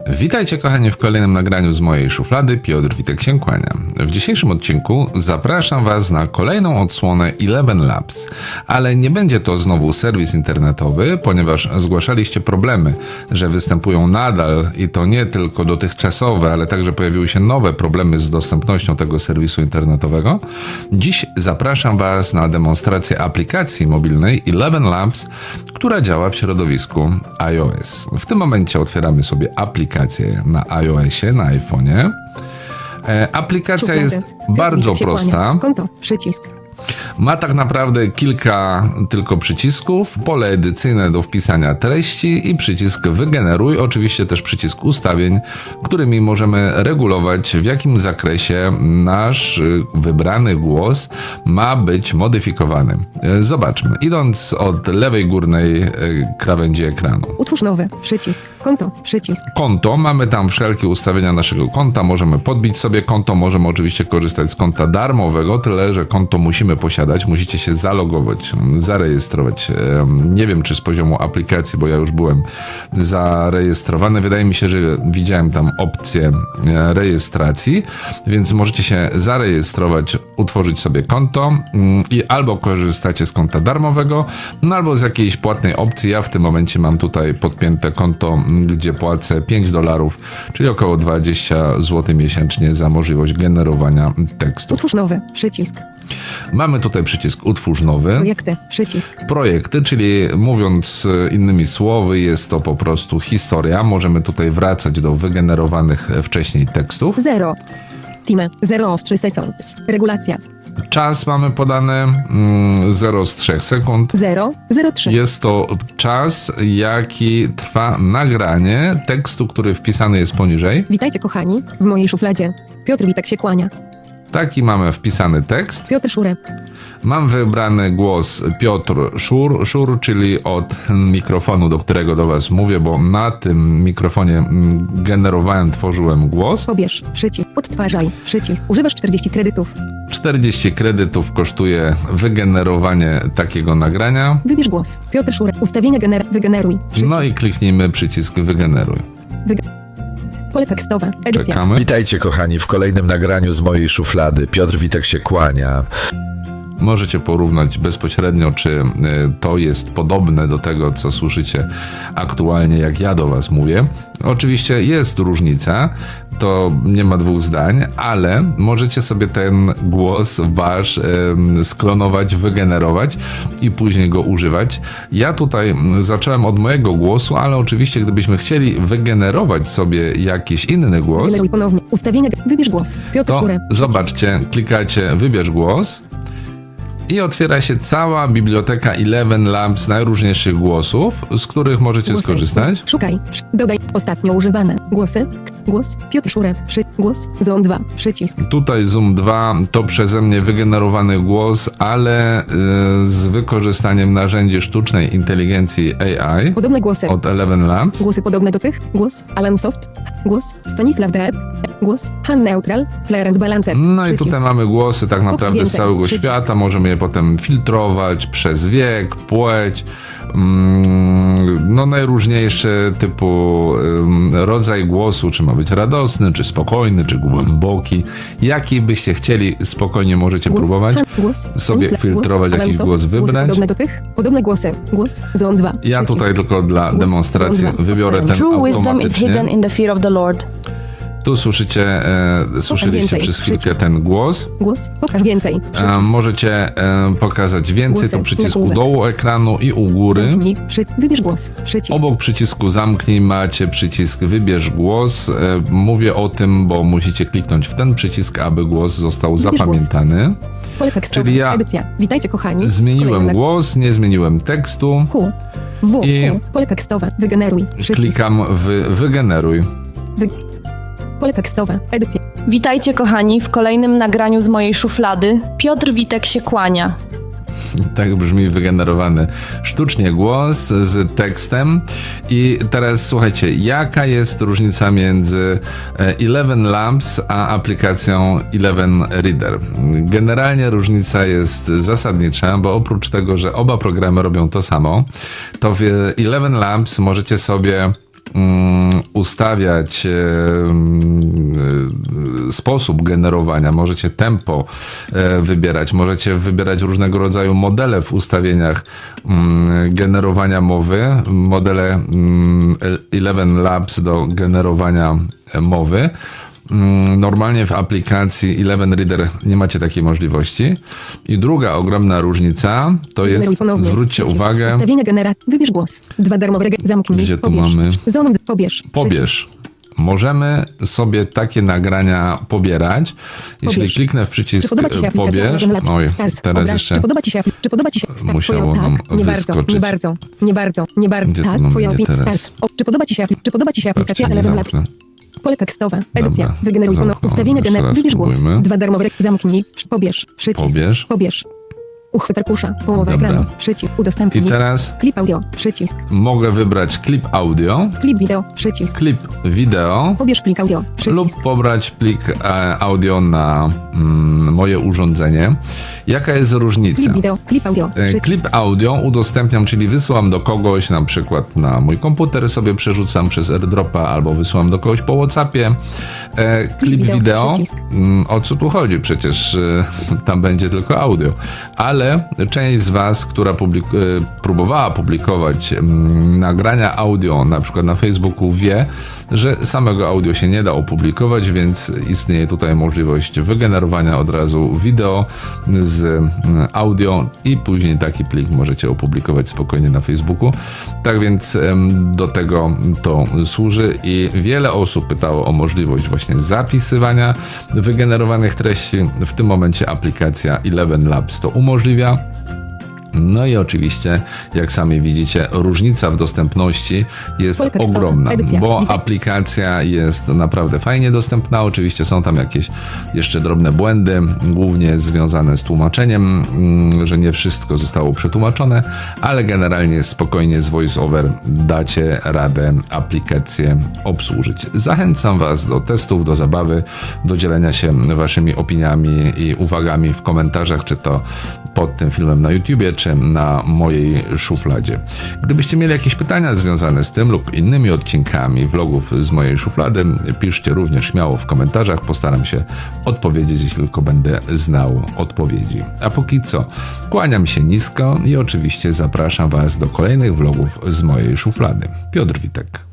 Witajcie kochani w kolejnym nagraniu z mojej szuflady. Piotr Witek się kłania. W dzisiejszym odcinku zapraszam Was na kolejną odsłonę Eleven Labs, ale nie będzie to znowu serwis internetowy, ponieważ zgłaszaliście problemy, że występują nadal i to nie tylko dotychczasowe, ale także pojawiły się nowe problemy z dostępnością tego serwisu internetowego. Dziś zapraszam Was na demonstrację aplikacji mobilnej Eleven Labs, która działa w środowisku iOS. W tym momencie otwieramy sobie aplikację na iOSie, na iPhone'ie. Aplikacja jest bardzo prosta. Konto, przycisk. Ma tak naprawdę kilka tylko przycisków, pole edycyjne do wpisania treści i przycisk wygeneruj, oczywiście też przycisk ustawień, którymi możemy regulować, w jakim zakresie nasz wybrany głos ma być modyfikowany. Zobaczmy, idąc od lewej górnej krawędzi ekranu. Utwórz nowy, przycisk. Konto, przycisk. Konto, mamy tam wszelkie ustawienia naszego konta, możemy podbić sobie konto, możemy oczywiście korzystać z konta darmowego, tyle że konto musimy posiadać, musicie się zalogować, zarejestrować. Nie wiem, czy z poziomu aplikacji, bo ja już byłem zarejestrowany. Wydaje mi się, że widziałem tam opcję rejestracji, więc możecie się zarejestrować, utworzyć sobie konto i albo korzystacie z konta darmowego, no albo z jakiejś płatnej opcji. Ja w tym momencie mam tutaj podpięte konto, gdzie płacę $5, czyli około 20 zł miesięcznie za możliwość generowania tekstu. Utwórz nowy, przycisk. Mamy tutaj przycisk Utwórz nowy. Projekty, przycisk. Projekty, czyli mówiąc innymi słowy, jest to po prostu historia. Możemy tutaj wracać do wygenerowanych wcześniej tekstów. 0. Time, 0 of 3 seconds. Regulacja. Czas mamy podany 0 z 3 sekund. 0, 03. Jest to czas, jaki trwa nagranie tekstu, który wpisany jest poniżej. Witajcie kochani, w mojej szufladzie. Piotr Witek się kłania. Taki mamy wpisany tekst. Piotr Szure. Mam wybrany głos Piotr Szur, czyli od mikrofonu, do którego do Was mówię, bo na tym mikrofonie tworzyłem głos. Pobierz, przycisk. Odtwarzaj, przycisk. Używasz 40 kredytów. 40 kredytów kosztuje wygenerowanie takiego nagrania. Wybierz głos. Piotr Szure. Ustawienia wygeneruj. Przycisk. No i kliknijmy przycisk wygeneruj. Pole tekstowe. Edycja. Czekamy. Witajcie kochani w kolejnym nagraniu z mojej szuflady. Piotr Witek się kłania. Możecie porównać bezpośrednio, czy to jest podobne do tego, co słyszycie aktualnie, jak ja do Was mówię. Oczywiście jest różnica, to nie ma dwóch zdań, ale możecie sobie ten głos Wasz sklonować, wygenerować i później go używać. Ja tutaj zacząłem od mojego głosu, ale oczywiście gdybyśmy chcieli wygenerować sobie jakiś inny głos, Wygeneruj ponownie. Ustawienia. Wybierz głos. Piotr to Szure. zobaczcie, klikacie wybierz głos i otwiera się cała biblioteka Eleven Labs najróżniejszych głosów, z których możecie Głosy. skorzystać. Szukaj. Dodaj. Ostatnio używane. Głosy. Głos. Piotr Szure. Głos. Zoom 2. Przycisk. Tutaj Zoom 2 to przeze mnie wygenerowany głos, ale z wykorzystaniem narzędzi sztucznej inteligencji AI Podobne głosy. od Eleven Labs. Głosy podobne do tych. Głos. Alan Soft. Głos. Stanisław Depp. Głos. Han Neutral. Clarence Balancet. No i Przycisk. tutaj mamy głosy tak naprawdę z Więcej. całego Przycisk. świata. Możemy je potem filtrować przez wiek, płeć, no najróżniejsze typu rodzaj głosu, czy ma być radosny, czy spokojny, czy głęboki. Jaki byście chcieli, spokojnie możecie Głos. próbować Han. Głos. sobie Stanisław. filtrować, Alan jaki Soft. głos Głosy wybrać. podobne do tych. Podobne głosy. Głos. Zoom 2. Ja Przycisk. tutaj tylko dla Głos. demonstracji Zoom 2. wybiorę ten Otwieram. True wisdom is hidden automatycznie. in the fear of the Lord. Tu słyszeliście więcej. przez chwilkę Przycisk. ten głos. Głos. Pokaż więcej. Przycisk. Możecie pokazać więcej, Głosy. to przycisk u Nagłówek. dołu ekranu i u góry. Zamknij. Wybierz głos. Przycisk. Obok przycisku zamknij macie przycisk wybierz głos. Mówię o tym, bo musicie kliknąć w ten przycisk, aby głos został Wybierz zapamiętany. Pole tekstowe. Czyli ja Edycja. Witajcie kochani. Zmieniłem Kolejny głos, nie zmieniłem tekstu. Q. W. I- Q. Pole tekstowe. Wygeneruj. Przycisk. Klikam w wygeneruj. Pole tekstowe. Edycja. Witajcie kochani w kolejnym nagraniu z mojej szuflady. Piotr Witek się kłania. Tak brzmi wygenerowany sztucznie głos z tekstem. I teraz słuchajcie, jaka jest różnica między Eleven Labs a aplikacją Eleven Reader? Generalnie różnica jest zasadnicza, bo oprócz tego, że oba programy robią to samo, to w Eleven Labs możecie sobie ustawiać sposób generowania, możecie tempo wybierać, możecie wybierać różnego rodzaju modele w ustawieniach generowania mowy, modele 11 Labs do generowania mowy. Normalnie w aplikacji 11 Reader nie macie takiej możliwości. I druga ogromna różnica to jest, Generuj ponownie. zwróćcie Przycisk. uwagę, Ustawienia wybierz głos. 2 darmowe zamknij. Gdzie tu pobierz. mamy? Zone pobierz. pobierz. Możemy sobie takie nagrania pobierać. Jeśli Pobierz. kliknę w Czy przycisk podoba Ci się aplikacja pobierz, 11 Labs? oj, Stars. teraz Obraz. jeszcze Czy podoba Ci się musiało twoja, nam tak, nie bardzo, wyskoczyć. nie bardzo, nie bardzo, nie bardzo. Gdzie tu Tak, mamy twoja je opinia. teraz? Stars. Czy podoba Ci się aplikacja Patrzcie, nie 11 Labs? zamknę. Pole tekstowe. Edycja. Dobra, Wygeneruj ponownie. zamknąłem. Ustawienia Jeszcze raz wybierz głos. spróbujmy. 2 darmowe zamknij. Pobierz. Przycisk. Pobierz. Pobierz. Uchwyt arkusza. Połowa Dobra. ekranu. Przycisk. I Udostępnij. teraz Klip audio. Przycisk. mogę wybrać klip audio, Klip wideo. Przycisk. klip wideo Pobierz plik audio. Przycisk. lub pobrać plik audio na moje urządzenie. Jaka jest różnica? Klip wideo. Klip audio. Przycisk. Klip audio udostępniam, czyli wysyłam do kogoś, na przykład na mój komputer sobie przerzucam przez AirDropa albo wysyłam do kogoś po WhatsAppie. Klip wideo, wideo, przycisk. o co tu chodzi? Przecież tam będzie tylko audio. Ale część z Was, która próbowała publikować nagrania audio, na przykład na Facebooku, wie, że samego audio się nie da opublikować, więc istnieje tutaj możliwość wygenerowania od razu wideo z audio i później taki plik możecie opublikować spokojnie na Facebooku. Tak więc do tego to służy i wiele osób pytało o możliwość właśnie zapisywania wygenerowanych treści. W tym momencie aplikacja 11 Labs to umożliwia. No i oczywiście, jak sami widzicie, różnica w dostępności jest Pole tekstowe. ogromna, Edycja. bo Widzę. aplikacja jest naprawdę fajnie dostępna. Oczywiście są tam jakieś jeszcze drobne błędy, głównie związane z tłumaczeniem, że nie wszystko zostało przetłumaczone, ale generalnie spokojnie z VoiceOver dacie radę aplikację obsłużyć. Zachęcam Was do testów, do zabawy, do dzielenia się Waszymi opiniami i uwagami w komentarzach, czy to pod tym filmem na YouTubie, czy na mojej szufladzie. Gdybyście mieli jakieś pytania związane z tym lub innymi odcinkami vlogów z mojej szuflady, piszcie również śmiało w komentarzach. Postaram się odpowiedzieć, jeśli tylko będę znał odpowiedzi. A póki co, kłaniam się nisko i oczywiście zapraszam Was do kolejnych vlogów z mojej szuflady. Piotr Witek.